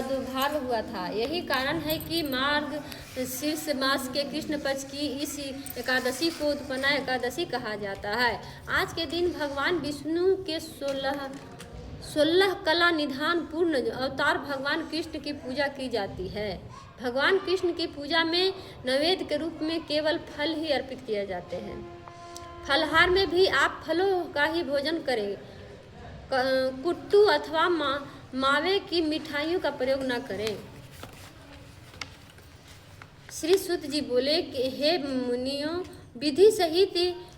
प्रादुर्भाव हुआ था। यही कारण है कि मार्ग शीर्ष मास के कृष्ण पक्ष की इस एकादशी को उत्पन्ना एकादशी कहा जाता है। आज के दिन भगवान विष्णु के 16 कला निधान पूर्ण अवतार भगवान कृष्ण की पूजा की जाती है। भगवान कृष्ण की पूजा में नैवेद्य के रूप में केवल फल ही अर्पित किए जाते हैं। फलहार में भी आप फलों का ही भोजन करें, कुट्टू अथवा मावे की मिठाइयों का प्रयोग न करें। श्री सूत जी बोले कि हे मुनियों, विधि सहित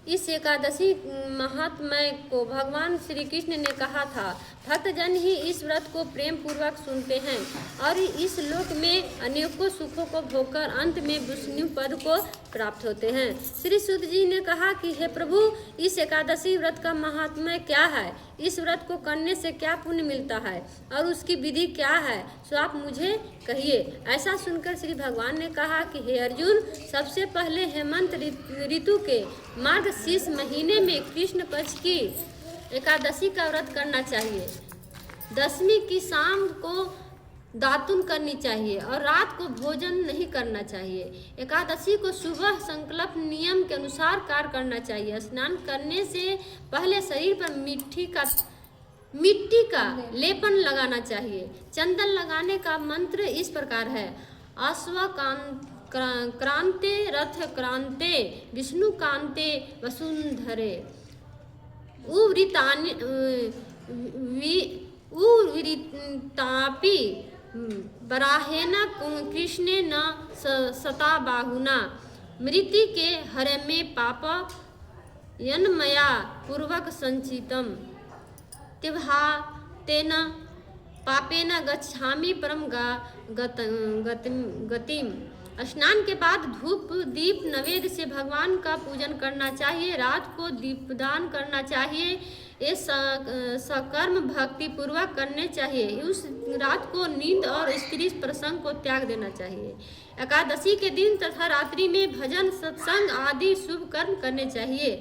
इस एकादशी महात्म्य को भगवान श्री कृष्ण ने कहा था। भक्तजन ही इस व्रत को प्रेम पूर्वक सुनते हैं और इस लोक में अनेकों सुखों को भोगकर अंत में विष्णु पद को प्राप्त होते हैं। श्री सूत जी ने कहा कि हे प्रभु, इस एकादशी व्रत का महात्म्य क्या है, इस व्रत को करने से क्या पुण्य मिलता है और उसकी विधि क्या है, सो आप मुझे कहिए। ऐसा सुनकर श्री भगवान ने कहा कि हे अर्जुन, सबसे पहले हेमंत ऋतु के मार्गशीर्ष महीने में कृष्ण पक्ष की एकादशी का व्रत करना चाहिए। दशमी की शाम को दातुन करनी चाहिए और रात को भोजन नहीं करना चाहिए। एकादशी को सुबह संकल्प नियम के अनुसार कार्य करना चाहिए। स्नान करने से पहले शरीर पर मिट्टी का लेपन लगाना चाहिए। चंदन लगाने का मंत्र इस प्रकार है: अश्व क्रांते रथ क्रांते विष्णु कांते वसुंधरे उवृतापि बराहेन कृष्णेन सता बाहुना मृति के हरे में पाप यन्मया पूर्वक संचितम तिभा तेन पापेन गच्छामि परम गतिम। स्नान के बाद धूप दीप नैवेद्य से भगवान का पूजन करना चाहिए। रात को दीपदान करना चाहिए। ये सकर्म भक्ति पूर्वक करने चाहिए। उस रात को नींद और स्त्री प्रसंग को त्याग देना चाहिए। एकादशी के दिन तथा रात्रि में भजन सत्संग आदि शुभ कर्म करने चाहिए।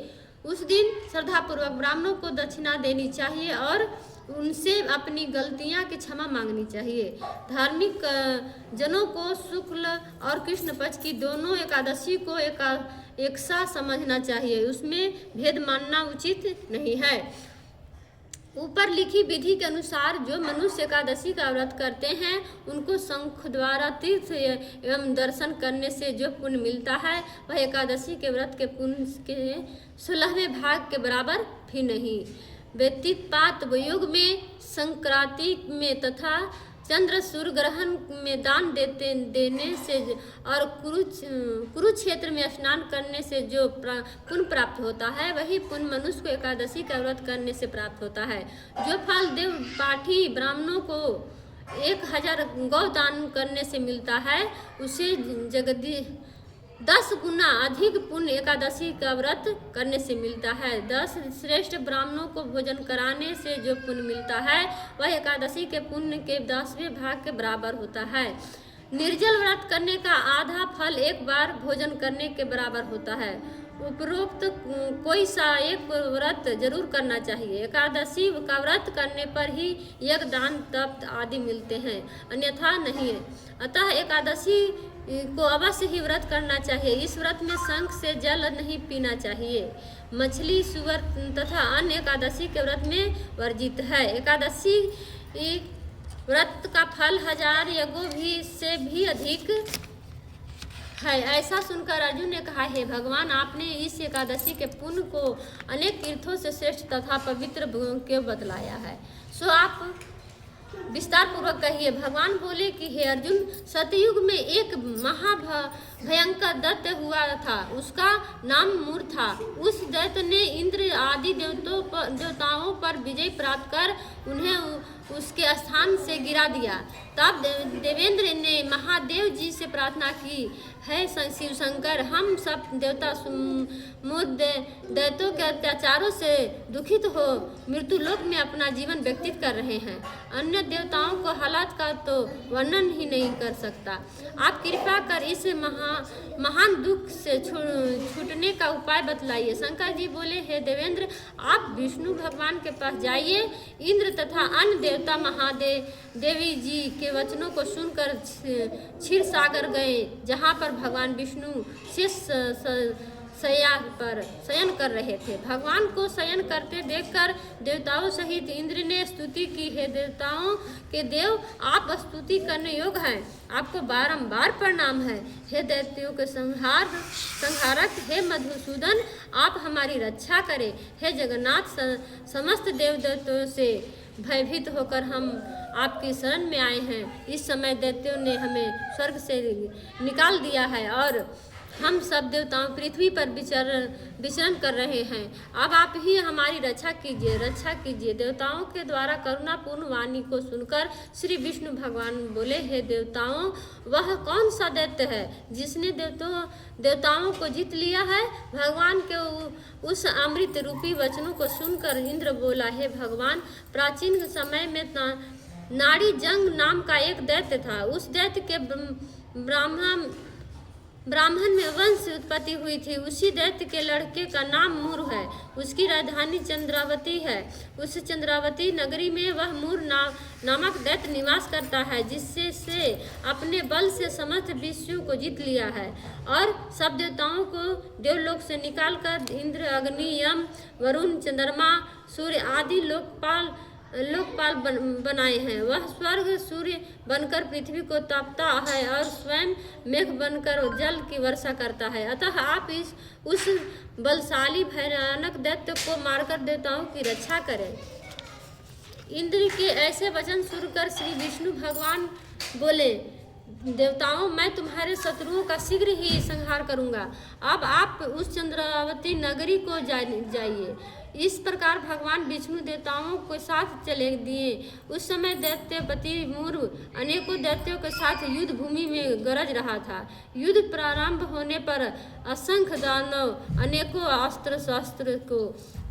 उस दिन श्रद्धापूर्वक ब्राह्मणों को दक्षिणा देनी चाहिए और उनसे अपनी गलतियां की क्षमा मांगनी चाहिए। धार्मिक जनों को शुक्ल और कृष्ण पक्ष की दोनों एकादशी को एक सा समझना चाहिए। उसमें भेद मानना उचित नहीं है। ऊपर लिखी विधि के अनुसार जो मनुष्य एकादशी का व्रत करते हैं उनको शंख द्वारा तीर्थ एवं दर्शन करने से जो पुण्य मिलता है वह एकादशी के व्रत के पुण्य के 16वें भाग के बराबर भी नहीं। व्यतीतपात युग में संक्रांति में तथा चंद्र सूर्य ग्रहण में दान देने से और कुरुक्षेत्र में स्नान करने से जो पुण्य प्राप्त होता है वही पुण्य मनुष्य को एकादशी का व्रत करने से प्राप्त होता है। जो फल देव पाठी ब्राह्मणों को 1000 गौ दान करने से मिलता है उसे 10 गुना अधिक पुण्य एकादशी का व्रत करने से मिलता है। 10 श्रेष्ठ ब्राह्मणों को भोजन कराने से जो पुण्य मिलता है वह एकादशी के पुण्य के 10वें भाग के बराबर होता है। निर्जल व्रत करने का आधा फल एक बार भोजन करने के बराबर होता है। उपरोक्त कोई सा एक व्रत जरूर करना चाहिए। एकादशी का व्रत करने पर ही यज्ञ दान तप आदि मिलते हैं, अन्यथा नहीं है। अतः एकादशी को अवश्य ही व्रत करना चाहिए। इस व्रत में शंख से जल नहीं पीना चाहिए। मछली सुअर तथा अन्य एकादशी के व्रत में वर्जित है। एकादशी व्रत का फल 1000 यज्ञों से भी अधिक है। ऐसा सुनकर अर्जुन ने कहा, हे भगवान, आपने इस एकादशी के पुण्य को अनेक तीर्थों से श्रेष्ठ तथा पवित्र क्यों बतलाया है, सो आप विस्तार पूर्वक कहिए। भगवान बोले कि हे अर्जुन, सतयुग में एक महाभयंकर दैत्य हुआ था। उसका नाम मूर था। उस दैत्य ने इंद्र आदि देवताओं पर विजय प्राप्त कर उन्हें उसके स्थान से गिरा दिया। तब देवेंद्र ने महादेव जी से प्रार्थना की, है शिव शंकर, हम सब देवता दैत्यों के अत्याचारों से दुखित हो मृत्यु लोक में अपना जीवन व्यतीत कर रहे हैं। अन्य देवताओं को हालात का तो वर्णन ही नहीं कर सकता। आप कृपा कर इस महान दुख से छूटने का उपाय बतलाइए। शंकर जी बोले, हे देवेंद्र, आप विष्णु भगवान के पास जाइए। इंद्र तथा अन्य देवता महादेव देवी जी के के वचनों को सुनकर क्षीर सागर गए, जहाँ पर भगवान विष्णु शेष शैया पर शयन कर रहे थे। भगवान को शयन करते देखकर देवताओं सहित इंद्र ने स्तुति की, हे देवताओं के देव, आप स्तुति करने योग्य हैं, आपको बारंबार प्रणाम है। हे दैत्यों के संहारक, हे मधुसूदन, आप हमारी रक्षा करें। हे जगन्नाथ, समस्त देवताओं से भयभीत होकर हम आपकी शरण में आए हैं। इस समय दैत्यों ने हमें स्वर्ग से निकाल दिया है और हम सब देवताओं पृथ्वी पर विचरण कर रहे हैं। अब आप ही हमारी रक्षा कीजिए। देवताओं के द्वारा करुणापूर्ण वाणी को सुनकर श्री विष्णु भगवान बोले, हे देवताओं, वह कौन सा दैत्य है जिसने देवताओं को जीत लिया है? भगवान के उस अमृत रूपी वचनों को सुनकर इंद्र बोला, हे भगवान, प्राचीन समय में नाड़ी जंग नाम का एक दैत्य था। उस दैत्य के ब्राह्मण में वंश उत्पत्ति हुई थी। उसी दैत्य के लड़के का नाम मूर है। उसकी राजधानी चंद्रावती है। उस चंद्रावती नगरी में वह मूर नामक दैत्य निवास करता है, जिससे अपने बल से समस्त विश्व को जीत लिया है और सब देवताओं को देवलोक से निकालकर इंद्र, अग्नि, यम, वरुण, चंद्रमा, सूर्य आदि लोकपाल बनाए हैं। वह स्वर्ग सूर्य बनकर पृथ्वी को तापता है और स्वयं मेघ बनकर जल की वर्षा करता है। अतः आप उस बलशाली भयानक दैत्य को मारकर देवताओं की रक्षा करें। इंद्र के ऐसे वचन सुनकर श्री विष्णु भगवान बोले, देवताओं, मैं तुम्हारे शत्रुओं का शीघ्र ही संहार करूंगा। अब आप उस चंद्रावती नगरी को जाइए। इस प्रकार भगवान विष्णु देवताओं के साथ चले दिए। उस समय दैत्यपति मूर अनेकों दैत्यों के साथ युद्ध भूमि में गरज रहा था। युद्ध प्रारंभ होने पर असंख्य दानव अनेकों अस्त्र शस्त्र को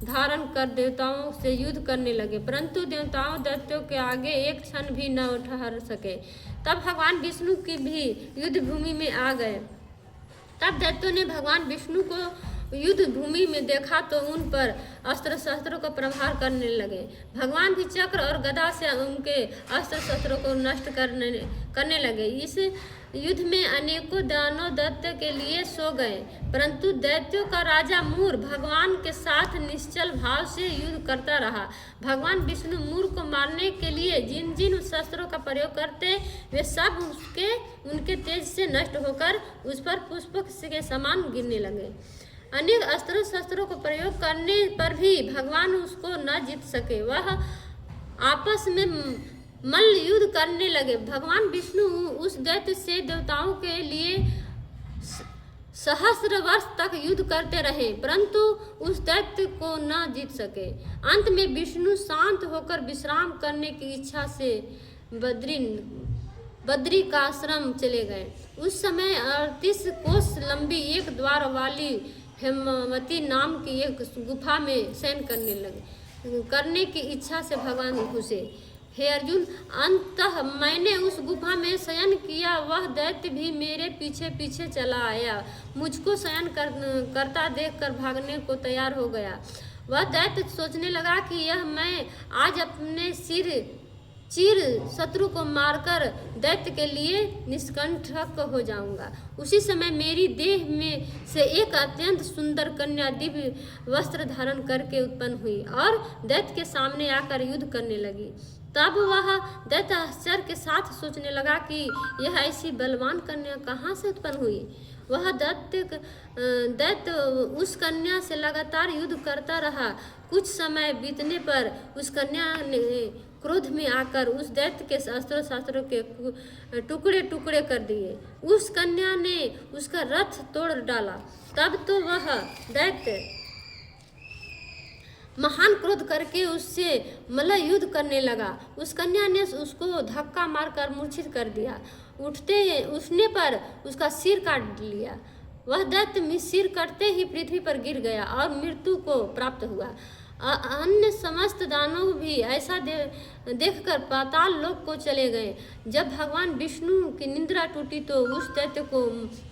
धारण कर देवताओं से युद्ध करने लगे, परंतु देवताओं दैत्यों के आगे एक क्षण भी न ठहर सके। तब भगवान विष्णु की भी युद्ध भूमि में आ गए। तब दैत्यों ने भगवान विष्णु को युद्ध भूमि में देखा तो उन पर अस्त्र शस्त्रों का प्रहार करने लगे। भगवान भी चक्र और गदा से उनके अस्त्र शस्त्रों को नष्ट करने लगे। इस युद्ध में अनेकों दानव दैत्य के लिए सो गए, परंतु दैत्यों का राजा मूर भगवान के साथ निश्चल भाव से युद्ध करता रहा। भगवान विष्णु मूर को मारने के लिए जिन जिन शस्त्रों का प्रयोग करते, वे सब उनके तेज से नष्ट होकर उस पर पुष्प के समान गिरने लगे। अनेक अस्त्र शस्त्रों को प्रयोग करने पर भी भगवान उसको न जीत सके। वह आपस में मल्ल युद्ध करने लगे। भगवान विष्णु उस दैत्य से देवताओं के लिए सहस्र वर्ष तक युद्ध करते रहे, परंतु उस दैत्य को न जीत सके। अंत में विष्णु शांत होकर विश्राम करने की इच्छा से बद्री का आश्रम चले गए। उस समय 38 कोस लंबी एक द्वार वाली हेमवती नाम की एक गुफा में शयन करने की इच्छा से भगवान घुसे। हे अर्जुन, अंततः मैंने उस गुफा में शयन किया। वह दैत्य भी मेरे पीछे पीछे चला आया। मुझको शयन करता देखकर भागने को तैयार हो गया। वह दैत्य सोचने लगा कि यह मैं आज अपने चीर शत्रु को मारकर दैत्य के लिए निष्कंटक हो जाऊंगा। उसी समय मेरी देह में से एक अत्यंत सुंदर कन्या दिव्य वस्त्र धारण करके उत्पन्न हुई और दैत्य के सामने आकर युद्ध करने लगी। तब वह दैत्य आश्चर्य के साथ सोचने लगा कि यह ऐसी बलवान कन्या कहाँ से उत्पन्न हुई। वह दैत्य उस कन्या से लगातार युद्ध करता रहा। कुछ समय बीतने पर उस कन्या ने क्रोध में आकर उस दैत्य के अस्त्र शस्त्रों के टुकड़े टुकड़े कर दिए। उस कन्या ने उसका रथ तोड़ डाला। तब तो वह दैत्य महान क्रोध करके उससे मल्ल युद्ध करने लगा। उस कन्या ने उसको धक्का मारकर मूर्छित कर दिया। उठने पर उसका सिर काट लिया। वह दैत्य सिर कटते ही पृथ्वी पर गिर गया और मृत्यु को प्राप्त हुआ। अन्य समस्त दानव भी ऐसा देखकर पाताल लोक को चले गए। जब भगवान विष्णु की निद्रा टूटी तो उस दैत्य को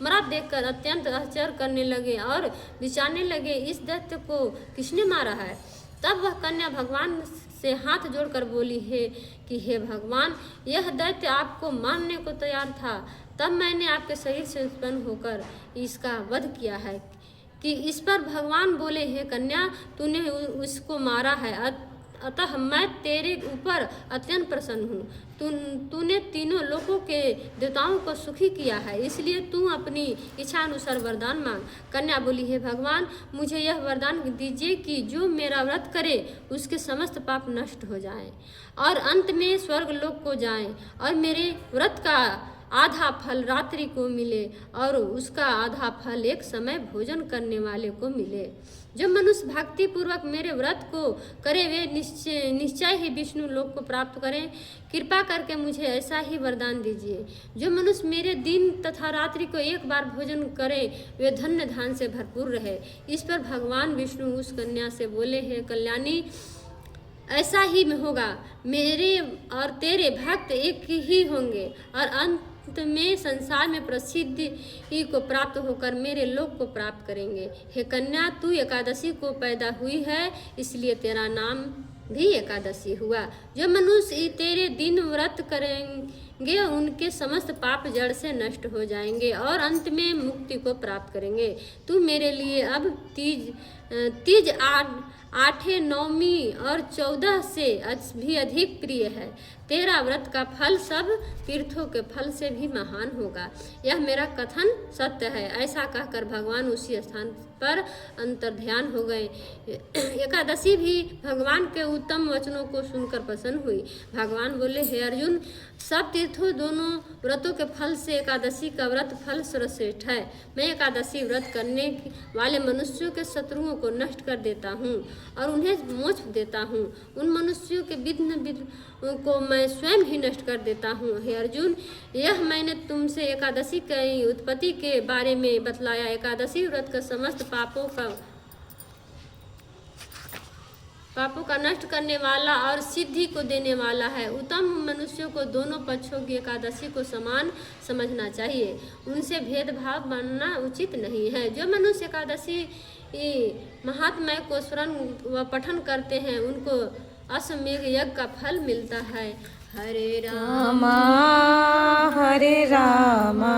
मरा देखकर अत्यंत आश्चर्य करने लगे और विचारने लगे, इस दैत्य को किसने मारा है। तब वह कन्या भगवान से हाथ जोड़कर बोली है कि हे भगवान, यह दैत्य आपको मारने को तैयार था, तब मैंने आपके शरीर से उत्पन्न होकर इसका वध किया है। कि इस पर भगवान बोले, हे कन्या, तूने उसको मारा है, अतः मैं तेरे ऊपर अत्यंत प्रसन्न हूँ। तूने तीनों लोकों के देवताओं को सुखी किया है, इसलिए तू अपनी इच्छा अनुसार वरदान मांग। कन्या बोली, हे भगवान, मुझे यह वरदान दीजिए कि जो मेरा व्रत करे उसके समस्त पाप नष्ट हो जाएं और अंत में स्वर्ग लोक को जाएं और मेरे व्रत का आधा फल रात्रि को मिले और उसका आधा फल एक समय भोजन करने वाले को मिले। जो मनुष्य भक्ति पूर्वक मेरे व्रत को करे वे निश्चय ही विष्णु लोक को प्राप्त करें। कृपा करके मुझे ऐसा ही वरदान दीजिए। जो मनुष्य मेरे दिन तथा रात्रि को एक बार भोजन करे वे धन्य धान से भरपूर रहे। इस पर भगवान विष्णु उस कन्या से बोले, हे कल्याणी, ऐसा ही होगा, मेरे और तेरे भक्त एक ही होंगे और अंत में संसार में प्रसिद्धि को प्राप्त होकर मेरे लोक को प्राप्त करेंगे। हे कन्या, तू एकादशी को पैदा हुई है, इसलिए तेरा नाम भी एकादशी हुआ। जो मनुष्य तेरे दिन व्रत करेंगे उनके समस्त पाप जड़ से नष्ट हो जाएंगे और अंत में मुक्ति को प्राप्त करेंगे। तू मेरे लिए अब तीज 8, 9 और 14 से भी अधिक प्रिय है। तेरा व्रत का फल सब तीर्थों के फल से भी महान होगा। यह मेरा कथन सत्य है। ऐसा कहकर भगवान उसी स्थान पर अंतर्ध्यान हो गए। एकादशी भी भगवान के उत्तम वचनों को सुनकर प्रसन्न हुई। भगवान बोले, हे अर्जुन, सब तीर्थों दोनों व्रतों के फल से एकादशी का व्रत फल सर्वश्रेष्ठ है। मैं एकादशी व्रत करने वाले मनुष्यों के शत्रुओं को नष्ट कर देता हूँ और उन्हें मोक्ष देता हूँ। उन मनुष्यों के विघ्न को मैं स्वयं ही नष्ट कर देता हूँ। हे अर्जुन, यह मैंने तुमसे एकादशी की उत्पत्ति के बारे में बतलाया। एकादशी व्रत का समस्त पापों का नष्ट करने वाला और सिद्धि को देने वाला है। उत्तम मनुष्यों को दोनों पक्षों की एकादशी को समान समझना चाहिए। उनसे भेदभाव मानना उचित नहीं है। जो मनुष्य एकादशी महात्म्य को स्मरण व पठन करते हैं उनको अश्वमेध यज्ञ का फल मिलता है। हरे रामा हरे रामा